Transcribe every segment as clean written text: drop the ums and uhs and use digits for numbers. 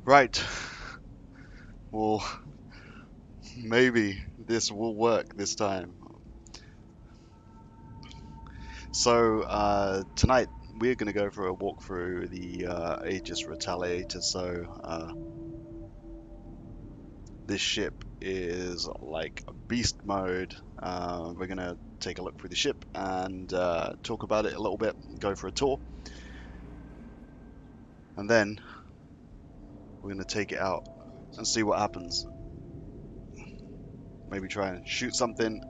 Right. Well, maybe this will work this time. So, tonight we're going to go for a walk through the Aegis Retaliator. So, this ship is like beast mode. We're going to take a look through the ship and talk about it a little bit, go for a tour, and then we're going to take it out and see what happens. Maybe try and shoot something,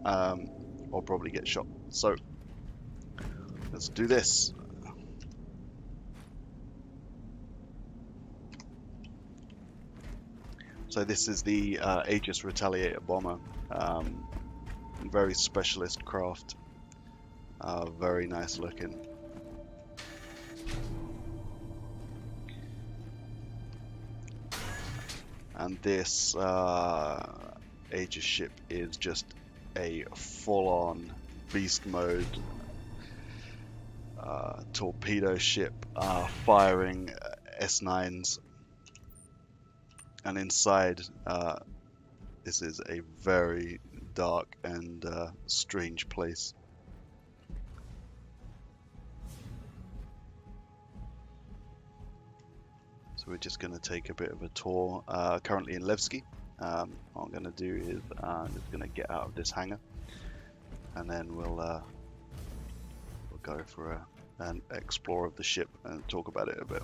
or probably get shot. So, let's do this. So this is the Aegis Retaliator bomber. Very specialist craft. Very nice looking. And this Aegis ship is just a full-on beast mode torpedo ship firing S9s. And inside, this is a very dark and strange place. So we're just going to take a bit of a tour. Currently in Levski. What I'm going to do is I'm just going to get out of this hangar, and then we'll go for an explore of the ship and talk about it a bit.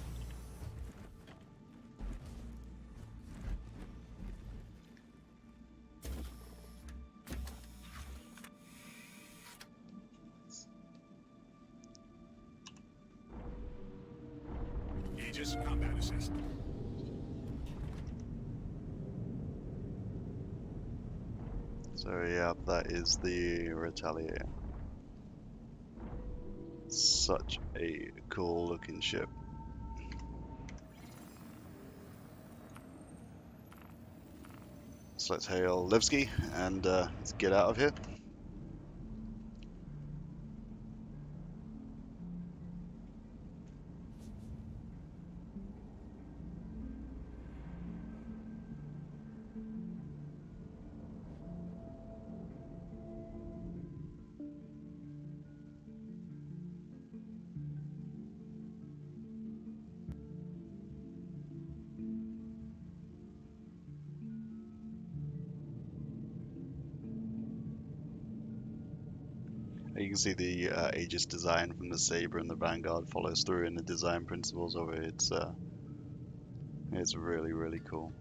Aegis combat assist. So yeah, that is the Retaliator. Such a cool looking ship. So let's hail Levski and let's get out of here. You can see the Aegis design from the Sabre and the Vanguard follows through in the design principles of it. It's really, really cool.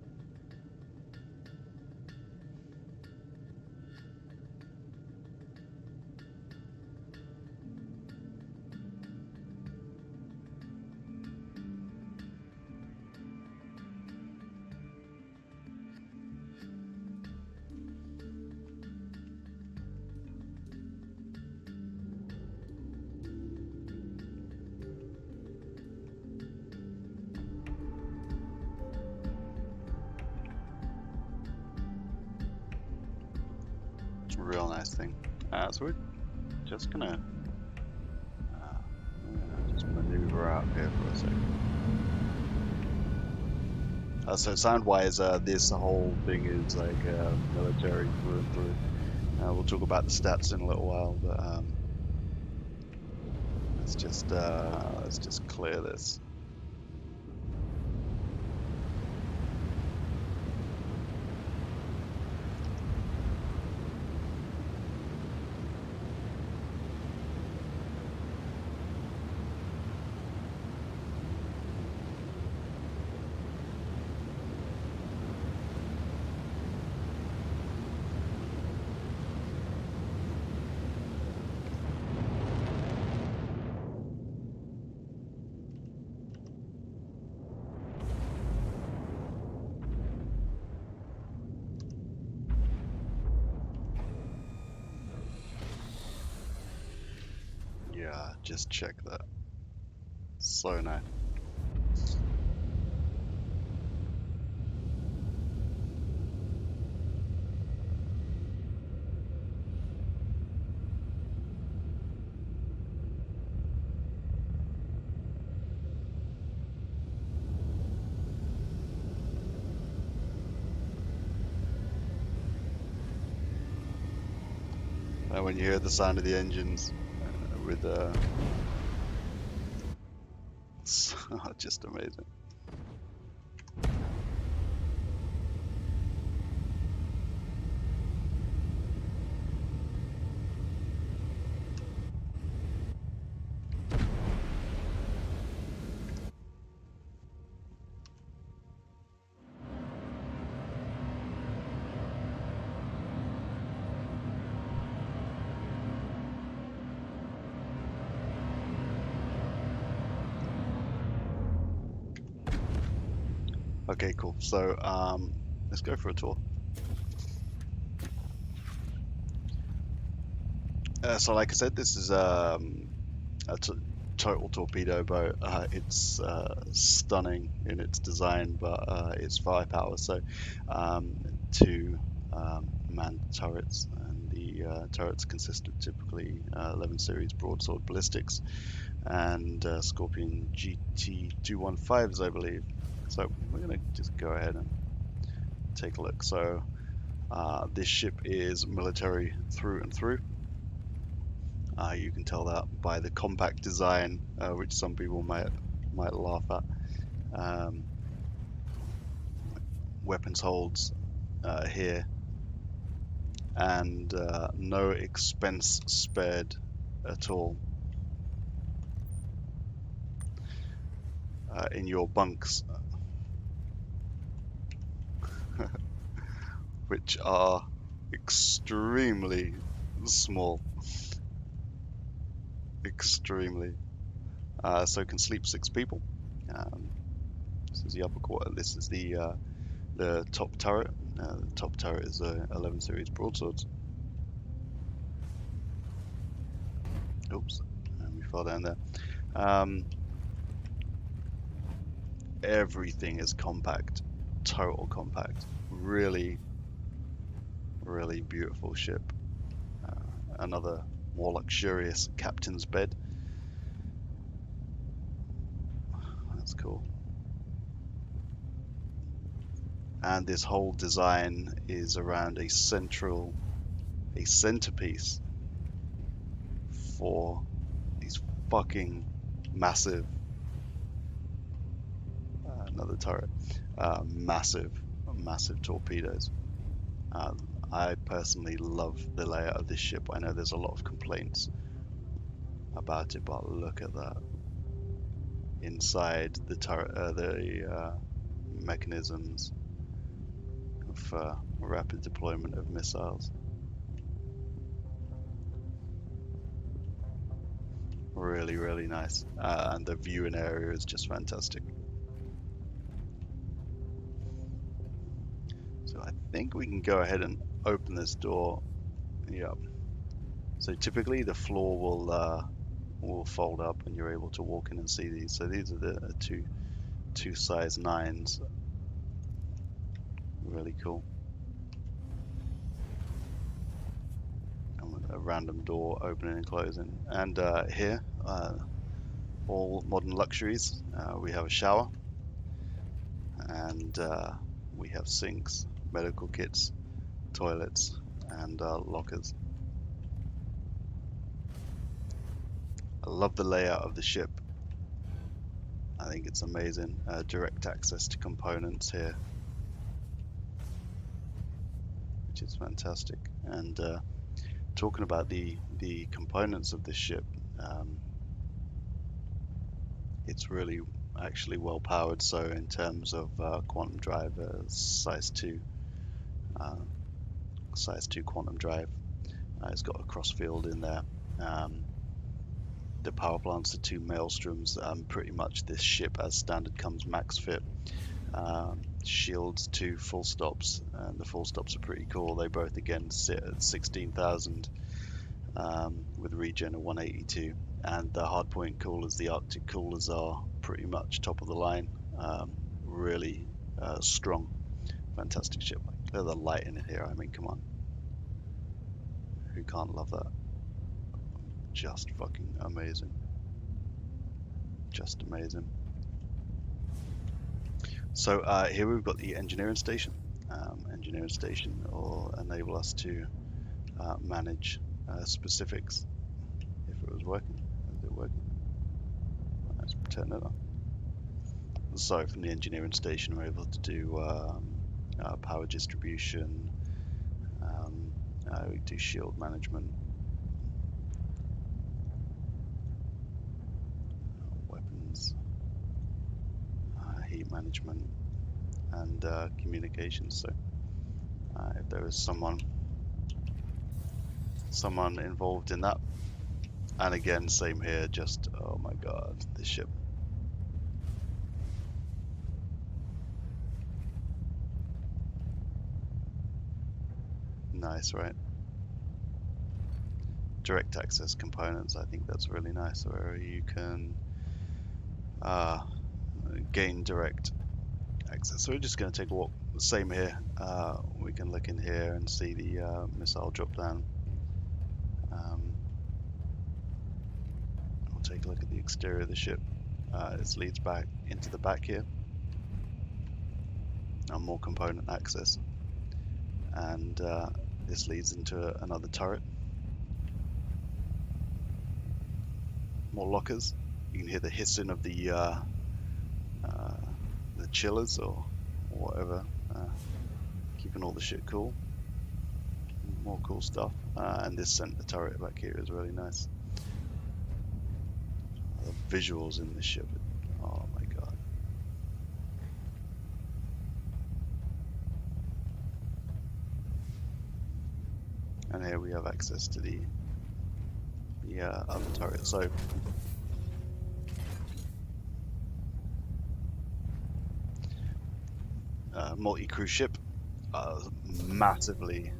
It's a real nice thing. So we're just gonna just maneuver out here for a second. So sound-wise, this whole thing is like military through and through. We'll talk about the stats in a little while, but let's just clear this. Yeah, just check that. So nice. when you hear the sound of the engines with just amazing. Okay, cool. So let's go for a tour. So like I said, this is a total torpedo boat. It's stunning in its design, but it's firepower. So two manned turrets, and the turrets consist of typically 11 series broadsword ballistics and Scorpion GT215s, I believe. So we're going to just go ahead and take a look. So this ship is military through and through. You can tell that by the compact design, which some people might laugh at. Weapons holds here, and no expense spared at all in your bunks, which are extremely small. Extremely. So can sleep 6 people. This is the upper quarter. This is the top turret. The top turret is 11 series broadswords. Oops, and we fell down there. Everything is compact, total compact. Really, really beautiful ship. Another more luxurious captain's bed. That's cool. And this whole design is around a centerpiece for these fucking massive, another turret, massive torpedoes. I personally love the layout of this ship. I know there's a lot of complaints about it, but look at that. Inside the turret, the mechanisms of rapid deployment of missiles. Really, really nice. And the viewing area is just fantastic. So I think we can go ahead and open this door. Yep. So typically the floor will fold up and you're able to walk in and see these. So these are the two size 9s. Really cool. And with a random door opening and closing. And here, all modern luxuries. We have a shower, and we have sinks, medical kits, toilets, and lockers. I love the layout of the ship. I think it's amazing. Direct access to components here, which is fantastic. And talking about the components of this ship, it's really actually well powered. So in terms of quantum drive, size 2 quantum drive, it's got a crossfield in there. The power plants are 2 maelstroms. Pretty much this ship as standard comes max fit. Shields 2 full stops, and the full stops are pretty cool. They both again sit at 16,000 with regen of 182. And the hardpoint coolers, the Arctic coolers, are pretty much top of the line. Really strong, fantastic ship. Look at the light in it here. I mean, come on, who can't love that? Just fucking amazing. Just amazing. So here we've got the engineering station. Engineering station will enable us to manage specifics if it was working. Is it working? Let's turn it on. So from the engineering station, we're able to do power distribution. We do shield management, weapons, heat management, and communications. So if there is someone involved in that, and again, same here. Just oh my god, this ship. Nice, right? Direct access components. I think that's really nice, where you can gain direct access. So we're just going to take a walk. Same here. We can look in here and see the missile drop down. We'll take a look at the exterior of the ship. This leads back into the back here. Now more component access. And this leads into another turret. More lockers. You can hear the hissing of the chillers or whatever, keeping all the shit cool. More cool stuff. And this center turret back here is really nice. The visuals in this ship, oh my god. And here we have access to the other turret. So multi-crew ship, massively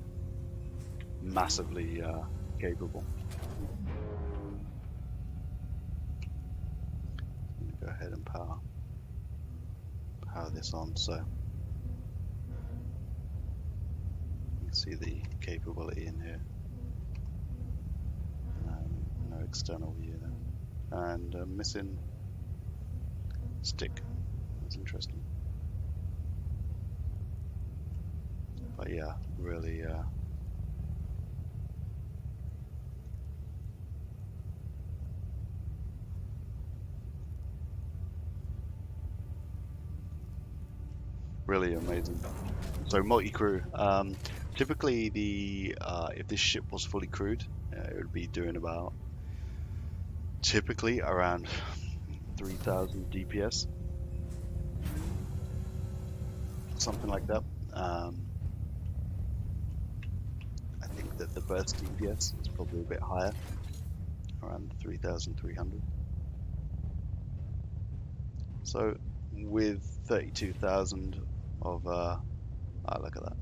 capable. I'm gonna go ahead and power this on, so you can see the capability in here. No external view there, and missing stick. That's interesting. But yeah, really really amazing. So multi-crew. Typically, if this ship was fully crewed, it would be doing about typically around 3,000 DPS, something like that. I think that the burst DPS is probably a bit higher, around 3,300. So with 32,000 of look at that,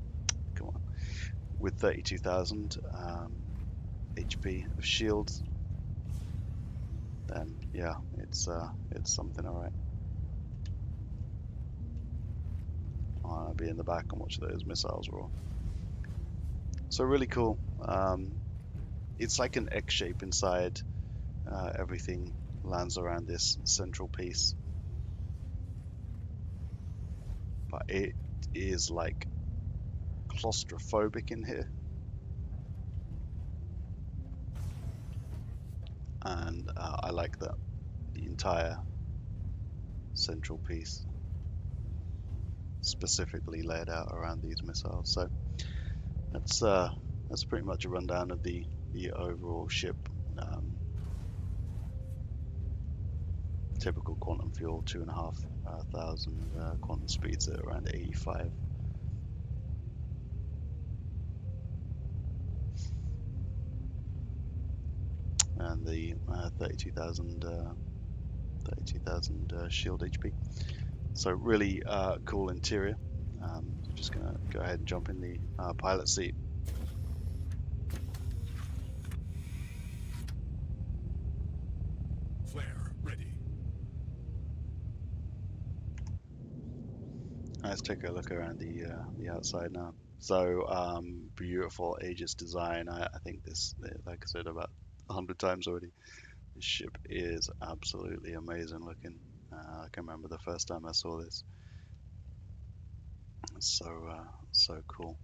come on, with 32,000 HP of shields, then yeah, it's something. All right, I'll be in the back and watch those missiles roar. So really cool. It's like an X shape inside. Everything lands around this central piece, but it is like claustrophobic in here, and I like that the entire central piece specifically laid out around these missiles. So that's pretty much a rundown of the overall ship. Typical quantum fuel, 2,500, quantum speeds at around 85. And the 32,000 shield HP. So really cool interior. Just gonna go ahead and jump in the pilot seat. Flare ready. Let's take a look around the outside now. So beautiful Aegis design. I think this, like I said about 100 times already, this ship is absolutely amazing looking. I can remember the first time I saw this. It's so cool.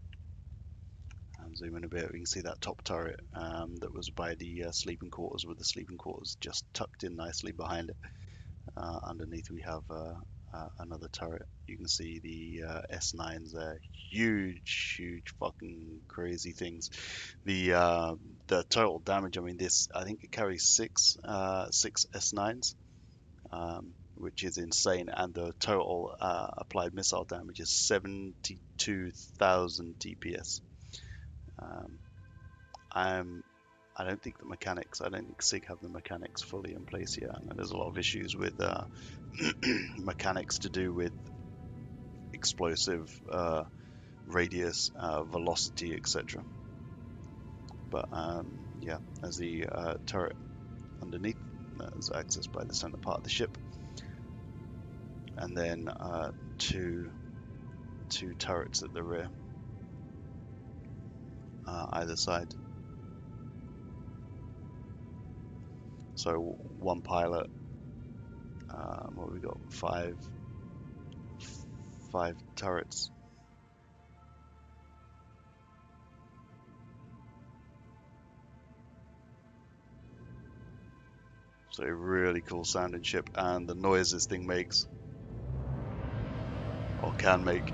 Zoom in a bit. We can see that top turret that was by the sleeping quarters, with the sleeping quarters just tucked in nicely behind it. Underneath we have another turret. You can see the S9s there. Huge fucking crazy things. The total damage, I mean, this, I think it carries six S9s, which is insane, and the total applied missile damage is 72,000 DPS. I don't think I don't think SIG have the mechanics fully in place yet, and there's a lot of issues with mechanics to do with explosive radius, velocity, etc. But yeah, as the turret underneath is accessed by the center part of the ship, and then two turrets at the rear, either side. So one pilot. What we got? Five turrets. So a really cool sounding ship, and the noise this thing makes, or can make.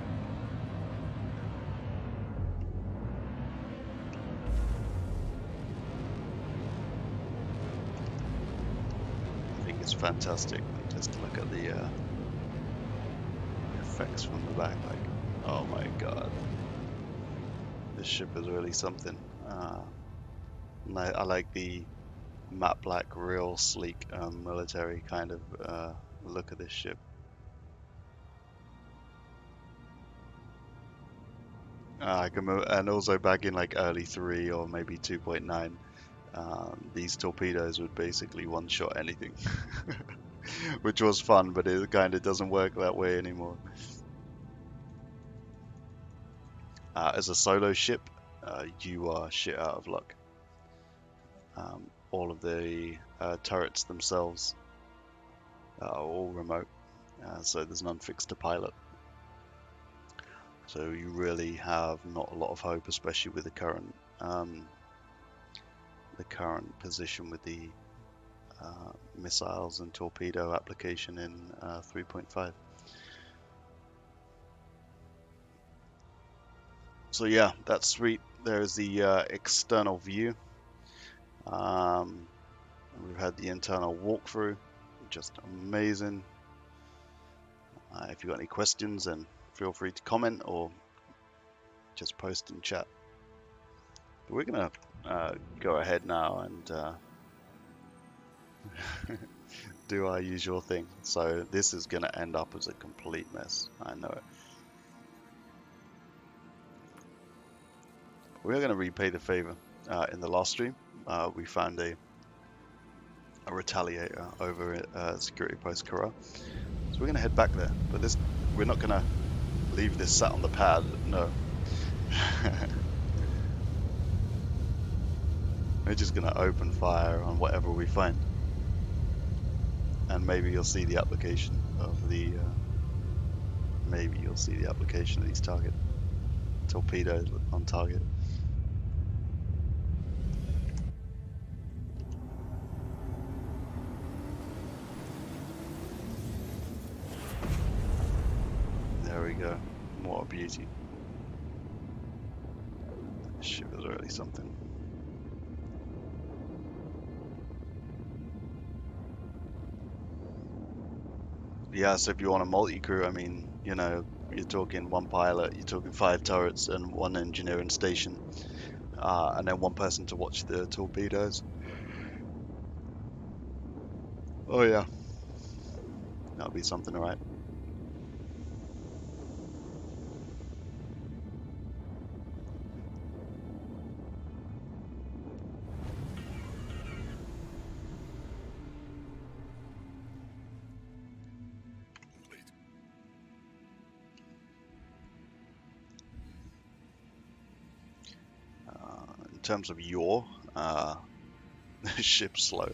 I think it's fantastic. Just to look at the effects from the back, like, oh my god, this ship is really something. And I like the matte black, real sleek military kind of look of this ship. I can move, and also back in like early 3 or maybe 2.9, these torpedoes would basically one-shot anything, which was fun, but it kind of doesn't work that way anymore. As a solo ship, you are shit out of luck. All of the turrets themselves are all remote, so there's none fixed to pilot. So you really have not a lot of hope, especially with the current position with the missiles and torpedo application in 3.5. So yeah, that's sweet. There's the external view. We've had the internal walkthrough, just amazing. If you've got any questions, then feel free to comment or just post in chat. But we're gonna go ahead now and do our usual thing. So this is gonna end up as a complete mess, I know it. We're gonna repay the favor. In the last stream, we found a Retaliator over at Security Post Kara. So we're gonna head back there, but we're not gonna leave this sat on the pad, no. We're just gonna open fire on whatever we find, and maybe you'll see the application of the these target torpedoes on target. There we go. What a beauty. This ship is really something. Yeah, so if you want a multi-crew, I mean, you know, you're talking one pilot, you're talking 5 turrets and 1 engineering station, and then 1 person to watch the torpedoes. Oh yeah, that'll be something, alright. In terms of yaw, the ship's slow.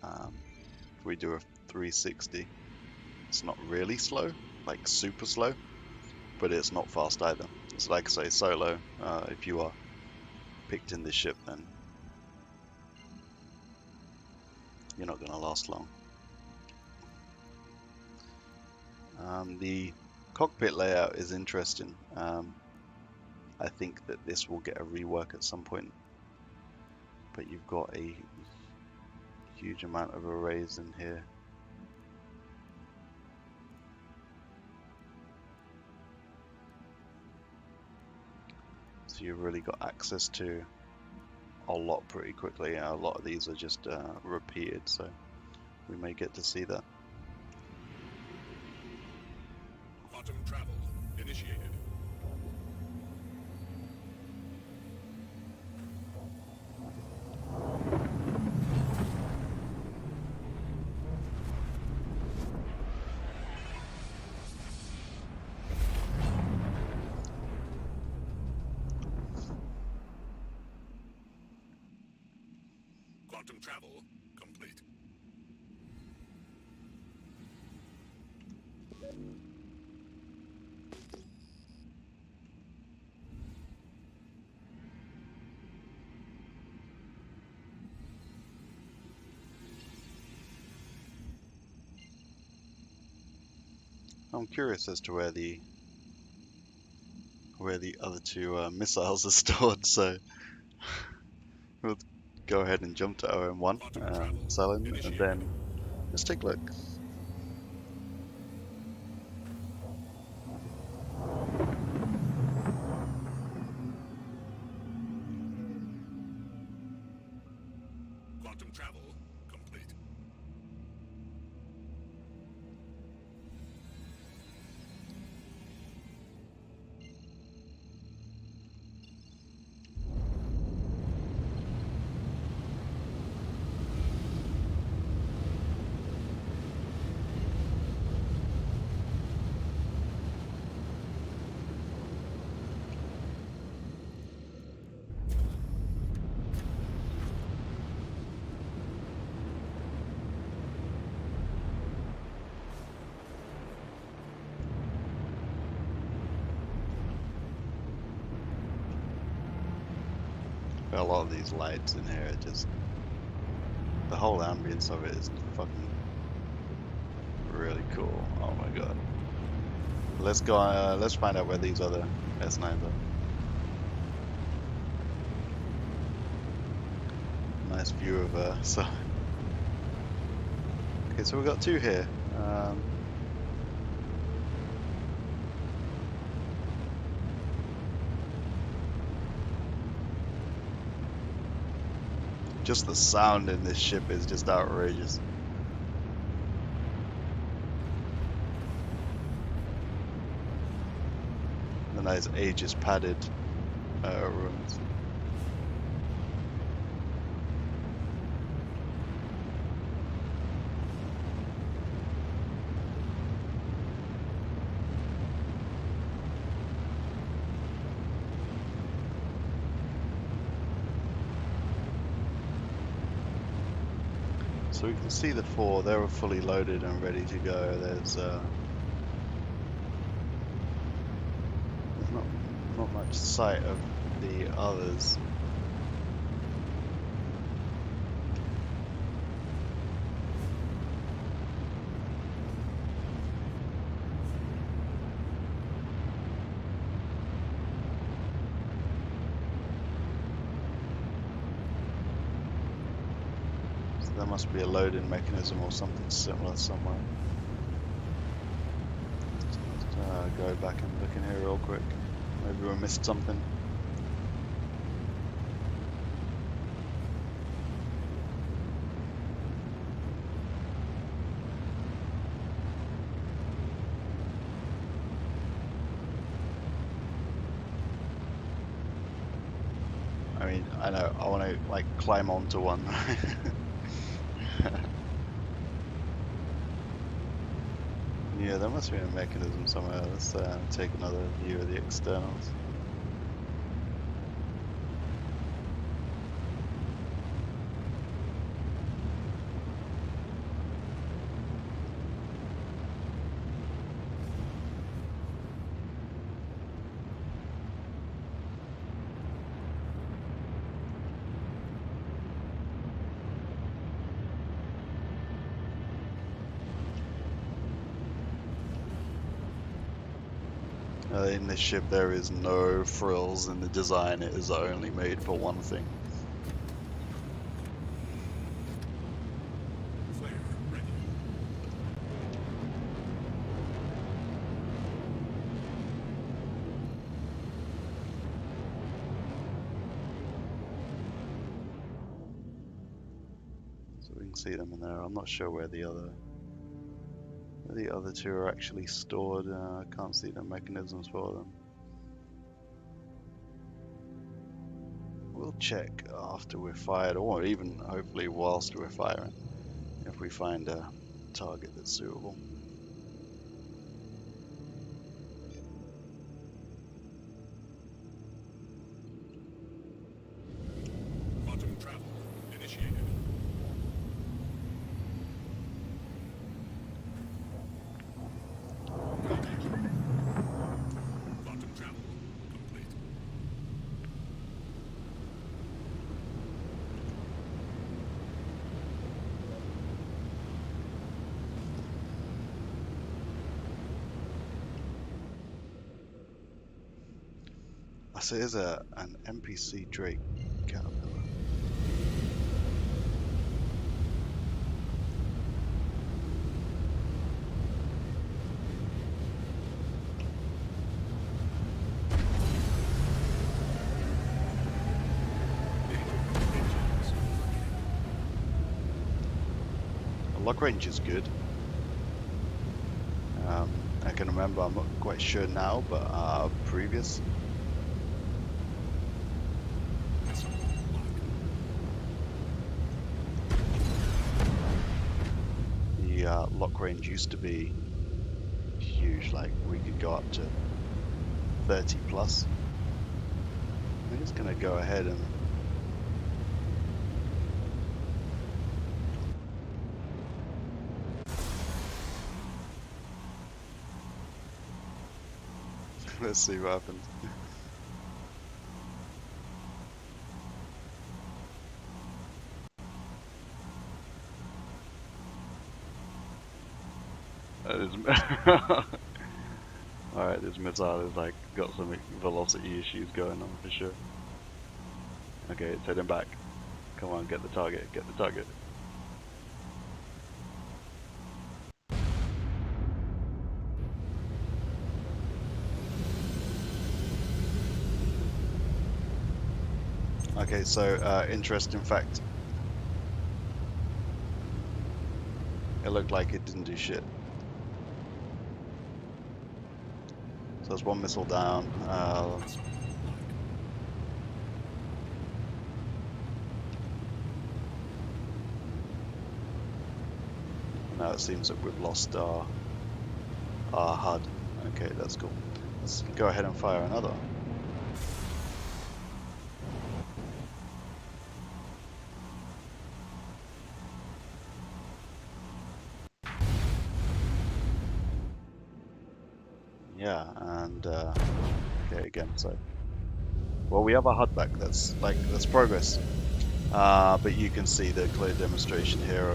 If we do a 360, it's not really slow, like super slow, but it's not fast either. It's like I say, solo. If you are picked in this ship, then you're not going to last long. The cockpit layout is interesting. I think that this will get a rework at some point, but you've got a huge amount of arrays in here. So you've really got access to a lot pretty quickly. A lot of these are just repeated, so we may get to see that. Quantum travel initiated. Quantum travel complete. I'm curious as to where the other two missiles are stored, so we'll go ahead and jump to OM1, Quantum travel Salin, and initiated. then let's take a look. Quantum travel complete. A lot of these lights in here are just, the whole ambience of it is fucking really cool. Oh my god. Let's go, let's find out where these other S9s are. Nice view of so. Okay, so we've got two here. Just the sound in this ship is just outrageous. The nice Aegis padded rooms. So we can see the four, they're fully loaded and ready to go. There's not much sight of the others. There must be a loading mechanism or something similar somewhere. Let's go back and look in here real quick. Maybe we missed something. I mean, I know, I want to like climb onto one. Yeah, there must be a mechanism somewhere. Let's take another view of the externals. In this ship there is no frills in the design, it is only made for one thing. Flare ready. So we can see them in there. I'm not sure where the other two are actually stored. I can't see the mechanisms for them. We'll check after we're fired, or even hopefully whilst we're firing, if we find a target that's suitable. Quantum travel initiated. Quantum travel complete. I see there's an NPC Drake caterpillar. Engines. The lock range is good. I can remember, I'm not quite sure now, but previous. Missile lock. The lock range used to be huge, like we could go up to 30 plus. I'm just gonna go ahead and let's see what happens. That is alright, this missile has like got some velocity issues going on for sure. Okay, it's heading back. Come on, get the target, get the target. Okay, so interesting fact. It looked like it didn't do shit. So there's one missile down. Missile lock. Now it seems that we've lost our HUD. Okay, that's cool. Let's go ahead and fire another. Yeah, and okay, again, so well, we have our HUD back. That's progress. But you can see the clear demonstration here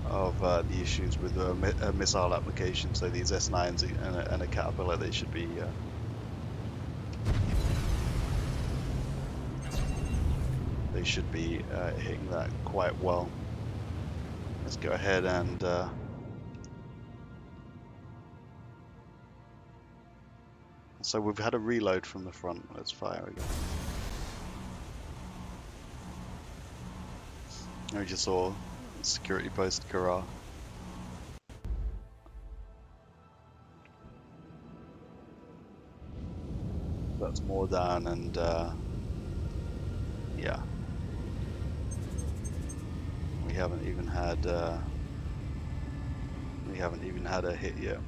of the issues with a missile application. So these S9s and a Caterpillar, they should be hitting that quite well. Let's go ahead and so we've had a reload from the front. Let's fire again. We just saw security post Kara. That's more down, and yeah, we haven't even had a hit yet.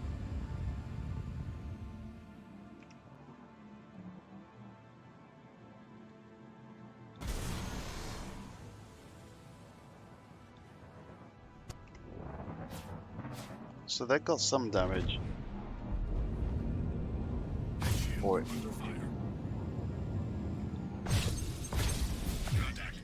So that got some damage. Shield Boy. under fire. Contact.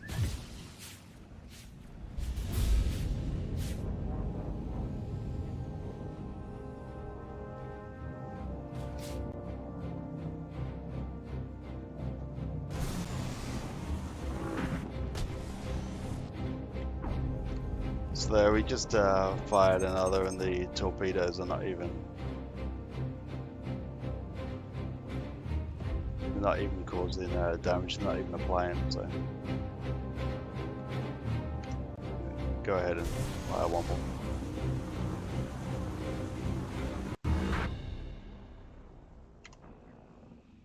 So there, we just fired another, and the torpedoes are not even causing damage, not even applying. So go ahead and fire one more.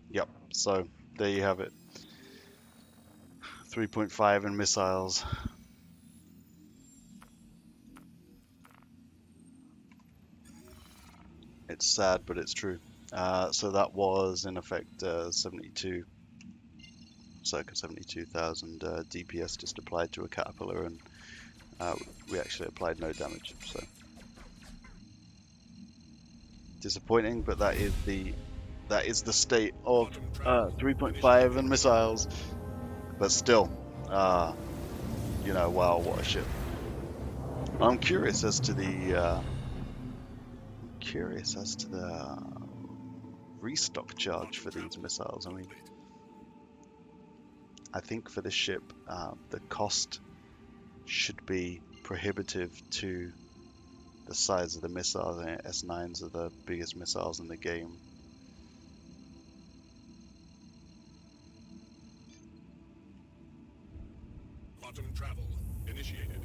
Yep. So there you have it. 3.5 in missiles. It's sad, but it's true. So that was in effect 72, circa 72,000 DPS just applied to a caterpillar, and we actually applied no damage. So disappointing, but that is the state of 3.5 and missiles. But still, wow, what a ship. I'm curious as to the restock charge for these missiles. I mean, I think for this ship, the cost should be prohibitive to the size of the missiles. I mean, S9s are the biggest missiles in the game. Quantum travel initiated.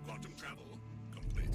Quantum travel complete.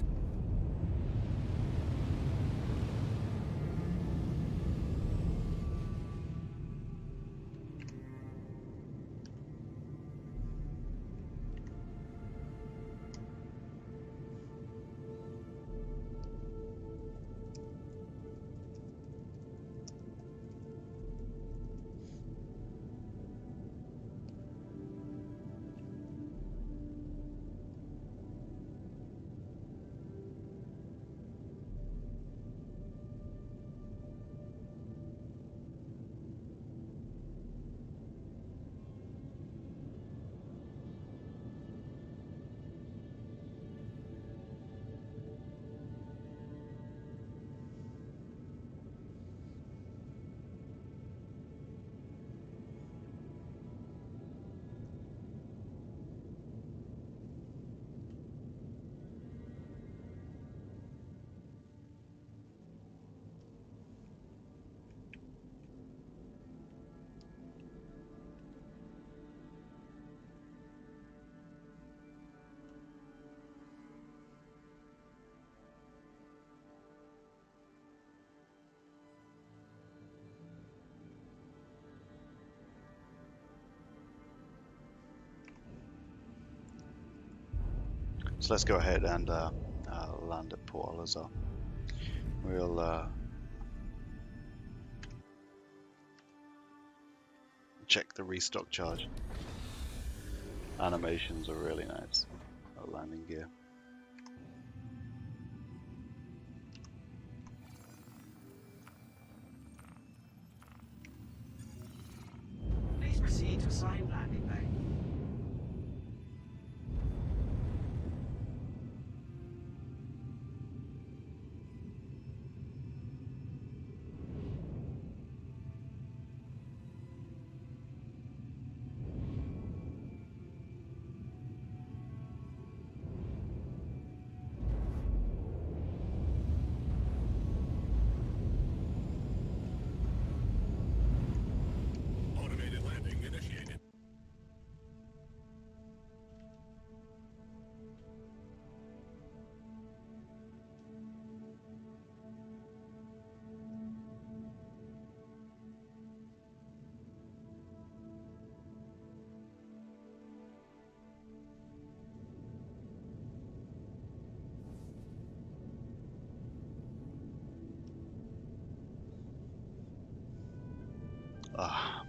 So let's go ahead and land at Port Al-Azhar. We'll check the restock charge. Animations are really nice. Landing gear. Please proceed to assigned landing bay. Automated landing initiated. Ah,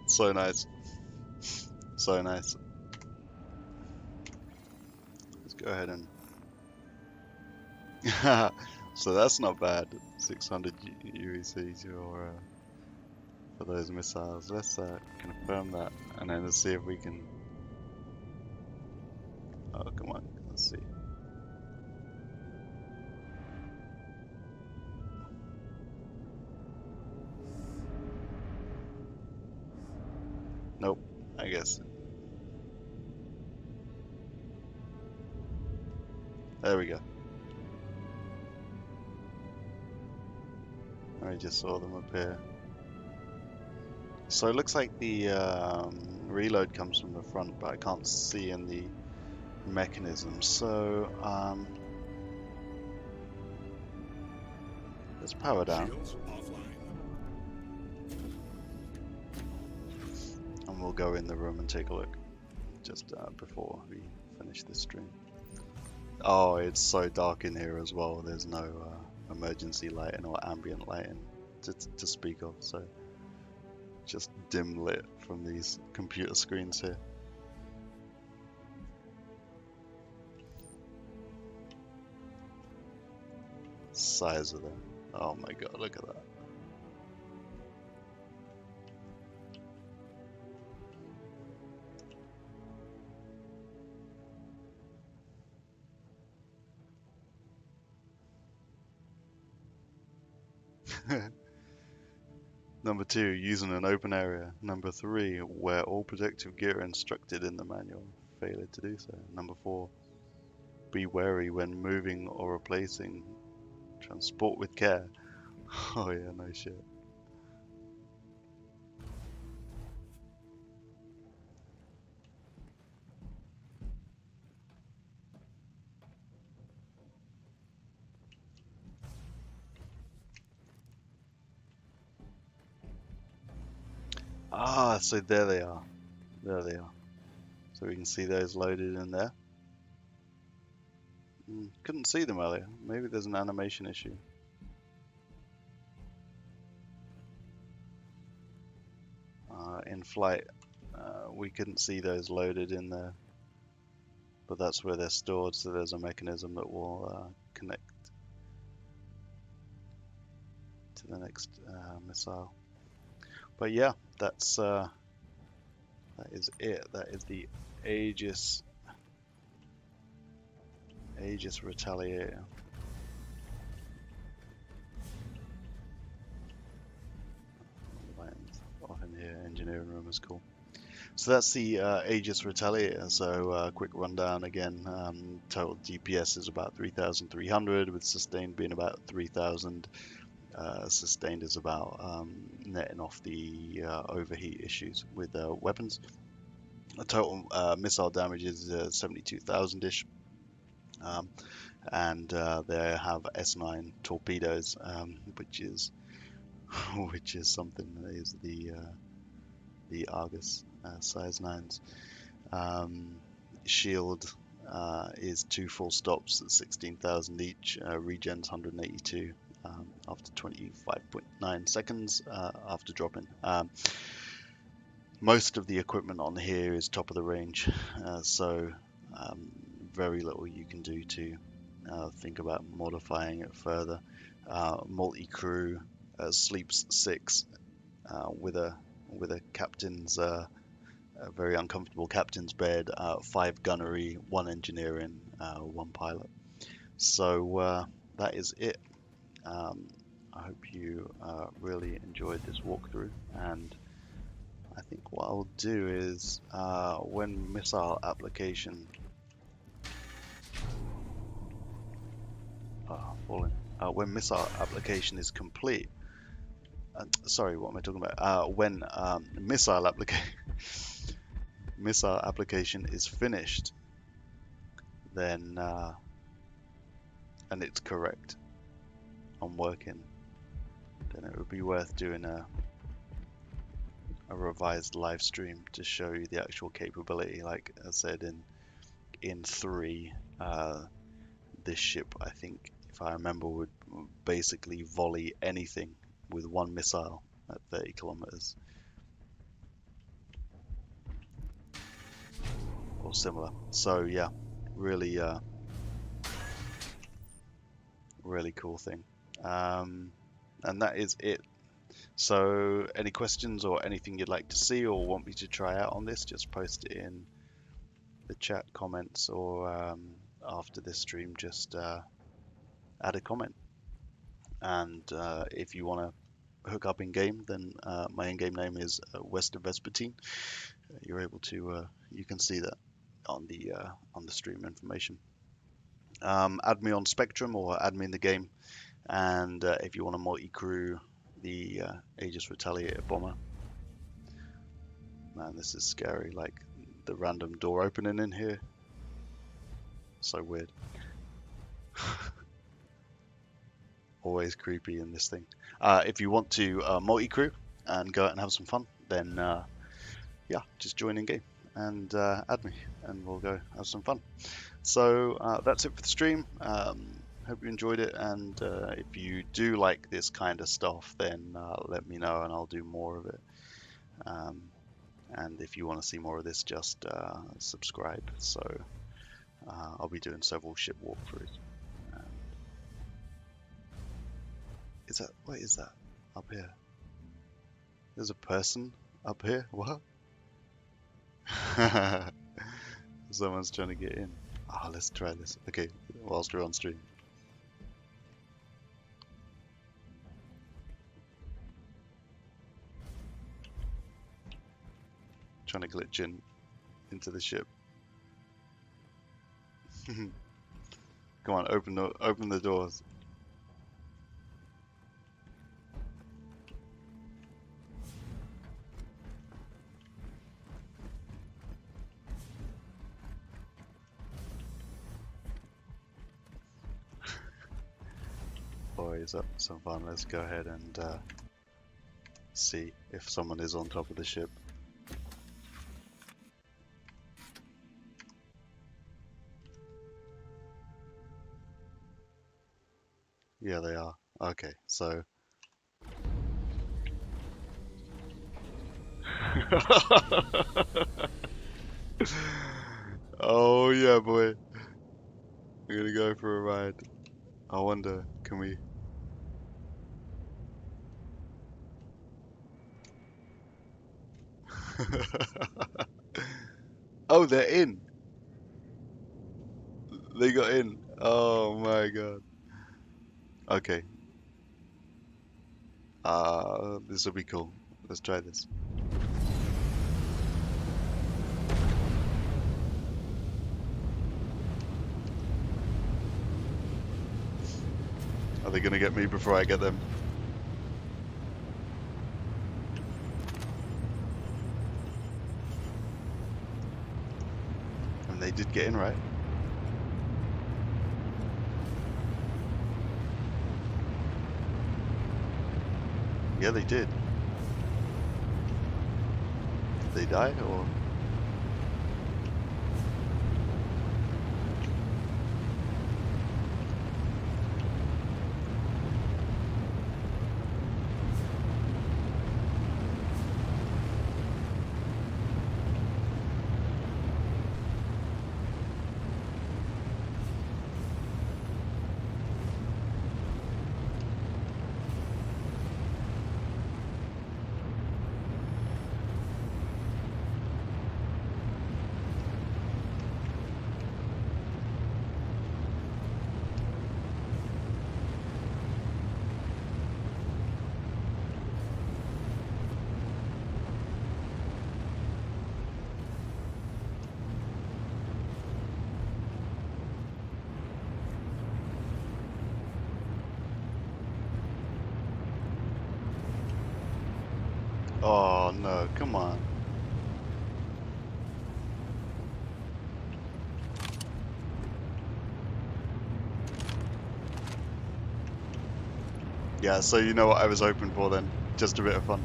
so nice. So nice. Let's go ahead and... So that's not bad. 600 UECs or for those missiles. Let's confirm that, and then let's see if we can. Oh, come on, let's see. Nope, I guess. There we go. I just saw them appear. So it looks like the reload comes from the front, but I can't see in the mechanism. So let's power down, Shields offline. and we'll go in the room and take a look just before we finish this stream. Oh, it's so dark in here as well. There's no emergency lighting or ambient lighting to speak of, so just dim lit from these computer screens here. Size of them. Oh my god, look at that. Number 2, using an open area. Number 3, wear all protective gear instructed in the manual. Failure to do so. Number 4, be wary when moving or replacing. Transport with care. Oh yeah, no shit. Ah, so there they are. There they are. So we can see those loaded in there. Couldn't see them earlier. Maybe there's an animation issue. In flight, we couldn't see those loaded in there. But that's where they're stored, so there's a mechanism that will connect to the next missile. But yeah, that is it. That is the Aegis Retaliator. Off in here, engineering room is cool. So that's the Aegis Retaliator. So quick rundown again. Total DPS is about 3,300, with sustained being about 3,000. Sustained is about netting off the overheat issues with weapons. The total missile damage is 72,000-ish. And they have S9 torpedoes, which is something. That is the Aegis size 9s. Shield is 2 full stops at 16,000 each. Regen's 182 after 25.9 seconds after dropping. Most of the equipment on here is top of the range, so very little you can do to think about modifying it further. Multi-crew sleeps 6 with a captain's a very uncomfortable captain's bed, 5 gunnery, 1 engineering, 1 pilot. So that is it. I hope you really enjoyed this walkthrough, and I think what I'll do is when missile application when missile application is complete, sorry, what am I talking about? When missile application is finished, then and it's correct on working, then it would be worth doing a revised live stream to show you the actual capability. Like I said, in 3, this ship, I think, if I remember, would basically volley anything with 1 missile at 30 kilometers or similar. So yeah, really really cool thing. And that is it So any questions or anything you'd like to see or want me to try out on this, just post it in the chat comments, or after this stream, just add a comment. And if you want to hook up in game, then my in-game name is West of Vespertine. You're able to you can see that on the stream information. Add me on Spectrum or add me in the game, and if you want to multi-crew the Aegis Retaliator bomber. Man, this is scary, like the random door opening in here. So weird. Always creepy in this thing. If you want to multi-crew and go out and have some fun, then yeah, just join in game and add me, and we'll go have some fun. So that's it for the stream. Hope you enjoyed it, and if you do like this kind of stuff, then let me know and I'll do more of it. And if you want to see more of this, just subscribe. So I'll be doing several ship walkthroughs. What is that up here? There's a person up here? What? Someone's trying to get in. Ah, let's try this. Okay, whilst we're on stream. Trying to glitch into the ship. Come on, open the doors. Boys, up some fun. Let's go ahead and see if someone is on top of the ship. Yeah, they are. Okay, so oh yeah, boy. We're gonna go for a ride. I wonder, can we? Oh, they're in. They got in. Oh my god. Okay. This will be cool. Let's try this. Are they gonna get me before I get them? And they did get in, right? Yeah, they did. Did they die, or? Oh no, come on. Yeah, so you know what I was hoping for then. Just a bit of fun.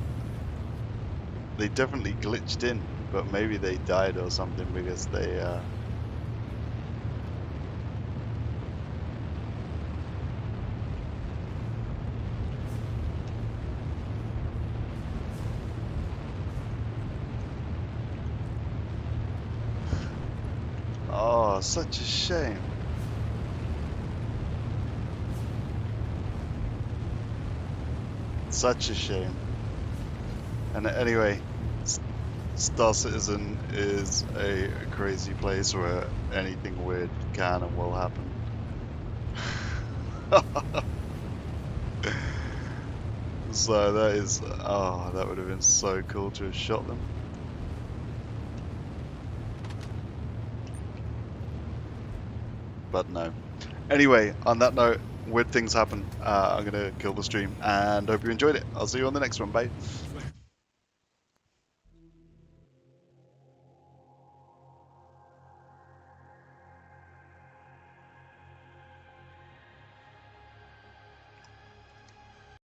They definitely glitched in, but maybe they died or something because they oh, such a shame. Such a shame. And anyway, Star Citizen is a crazy place where anything weird can and will happen. So that is, oh, that would have been so cool to have shot them. But no. Anyway, on that note, weird things happen. I'm going to kill the stream and hope you enjoyed it. I'll see you on the next one. Bye.